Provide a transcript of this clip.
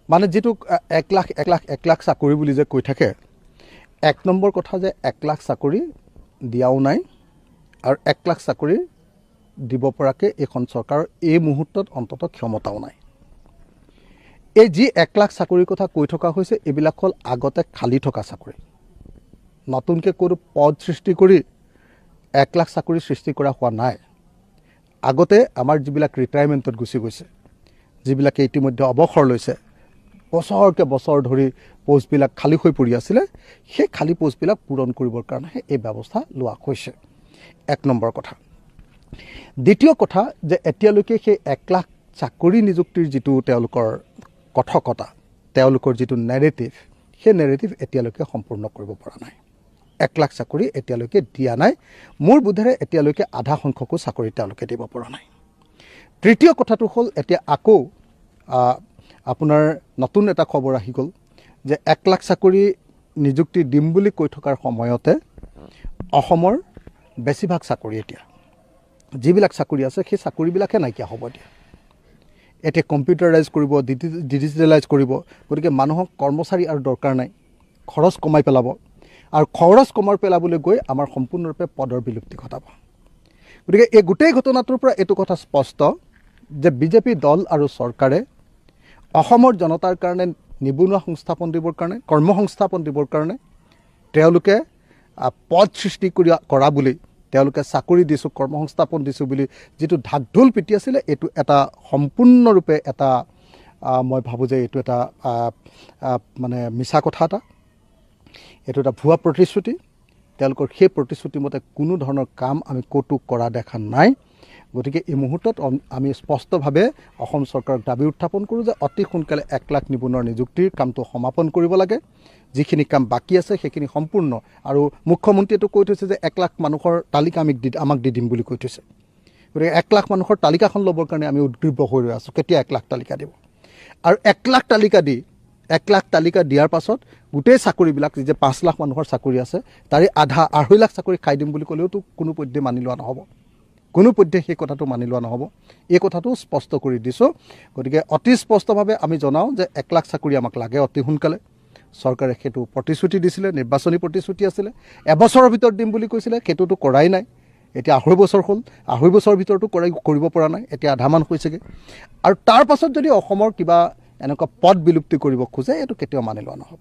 মানে যেটো 1 লাখ চাকৰি বুলি যে কৈ থাকে, 1 নম্বৰ কথা যে 1 লাখ চাকৰি দিয়াও নাই আৰু 1 লাখ চাকৰি দিব পৰাকে এখন চৰকাৰৰ এই মুহূৰ্তত অন্তত ক্ষমতাও নাই। এই যি 1 লাখ চাকৰিৰ কথা কৈ থকা হৈছে, এইবিলাক হ'ল আগতে খালী থকা চাকৰি। নতুনকৈ কোনো পদ সৃষ্টি কৰি 1 লাখ চাকৰি সৃষ্টি কৰা হোৱা নাই। আগতে আমাৰ যিবিলাক ৰিটায়াৰমেণ্টত গুচি গৈছে, যিবিলাকে ইতিমধ্যে অৱসৰ লৈছে, বছৰকে বছৰ ধৰি পোষ্টবিলাক খালী হৈ পৰি আছিলে, সেই খালী পোষ্টবিলাক পূৰণ কৰিবৰ কাৰণেহে এই ব্যৱস্থা লোৱা হৈছে। 1 নম্বৰ কথা। দ্বিতীয় কথা যে এতিয়ালৈকে সেই 1 লাখ চাকৰি নিযুক্তিৰ যিটো তেওঁলোকৰ কথকতা, তেওঁলোকৰ যিটো নেৰেটিভ, সেই নেৰেটিভ এতিয়ালৈকে সম্পূৰ্ণ কৰিব পৰা নাই। 1 লাখ চাকৰি এতিয়ালৈকে দিয়া নাই। মোৰ বোধেৰে এতিয়ালৈকে আধা সংখ্যকো চাকৰি তেওঁলোকে দিব পৰা নাই। তৃতীয় কথাটো হ'ল এতিয়া আকৌ আপোনাৰ নতুন এটা খবৰ আহি গ'ল যে 1 লাখ চাকৰি নিযুক্তি দিম বুলি কৈ থকাৰ সময়তে অসমৰ বেছিভাগ চাকৰি এতিয়া যিবিলাক চাকৰি আছে সেই চাকৰিবিলাকে নাইকিয়া হ'ব এতিয়া কম্পিউটাৰাইজ কৰিব, ডিজিটেলাইজ কৰিব। গতিকে মানুহক কৰ্মচাৰী আৰু দৰকাৰ নাই, খৰচ কমাই পেলাব আৰু খৰচ কমাই পেলাবলৈ গৈ আমাৰ সম্পূৰ্ণৰূপে পদৰ বিলুপ্তি ঘটাব। গতিকে এই গোটেই ঘটনাটোৰ পৰা এইটো কথা স্পষ্ট যে বিজেপি দল আৰু চৰকাৰে অসমৰ জনতাৰ কাৰণে নিবনুৱা সংস্থাপন দিবৰ কাৰণে, কৰ্মসংস্থাপন দিবৰ কাৰণে তেওঁলোকে পদ সৃষ্টি কৰা বুলি, তেওঁলোকে চাকৰি দিছোঁ, কৰ্মসংস্থাপন দিছোঁ বুলি যিটো ঢাকঢোল পিটি আছিলে, এইটো এটা সম্পূৰ্ণৰূপে এটা মই ভাবোঁ যে এইটো এটা মানে মিছা কথা এটা, এইটো এটা ভুৱা প্ৰতিশ্ৰুতি। তেওঁলোকৰ সেই প্ৰতিশ্ৰুতি মতে কোনো ধৰণৰ কাম আমি ক'তো কৰা দেখা নাই। গতিকে এই মুহূৰ্তত আমি স্পষ্টভাৱে অসম চৰকাৰক দাবী উত্থাপন কৰোঁ যে অতি সোনকালে 1 লাখ নিবনুৱাৰ নিযুক্তিৰ কামটো সমাপন কৰিব লাগে। যিখিনি কাম বাকী আছে সেইখিনি সম্পূৰ্ণ, আৰু মুখ্যমন্ত্ৰীয়েতো কৈ থৈছে যে 1 লাখ মানুহৰ তালিকা আমাক দি দিম বুলি কৈ থৈছে। গতিকে 1 লাখ মানুহৰ তালিকাখন ল'বৰ কাৰণে আমি উদ্গ্ৰীৱ হৈ ৰৈ আছোঁ, কেতিয়া 1 লাখ তালিকা দিব। আৰু 1 লাখ তালিকা দিয়াৰ পাছত গোটেই চাকৰিবিলাক যে 5 লাখ মানুহৰ চাকৰি আছে তাৰে আধা 2.5 লাখ চাকৰি খাই দিম বুলি ক'লেওতো কোনোপধ্যে মানি লোৱা নহ'ব, কোনোপধ্যে সেই কথাটো মানি লোৱা নহ'ব। এই কথাটো স্পষ্ট কৰি দিছোঁ। গতিকে অতি স্পষ্টভাৱে আমি জনাওঁ যে 1 লাখ চাকৰি আমাক লাগে অতি সোনকালে। চৰকাৰে সেইটো প্ৰতিশ্ৰুতি দিছিলে, নিৰ্বাচনী প্ৰতিশ্ৰুতি আছিলে, এবছৰৰ ভিতৰত দিম বুলি কৈছিলে, সেইটোতো কৰাই নাই। এতিয়া 2.5 বছৰ হ'ল, 2.5 বছৰৰ ভিতৰতো কৰিব পৰা নাই, এতিয়া আধামান হৈছেগৈ। আৰু তাৰ পাছত যদি অসমৰ কিবা এনেকুৱা পদ বিলুপ্তি কৰিব খোজে, এইটো কেতিয়াও মানি লোৱা নহ'ব।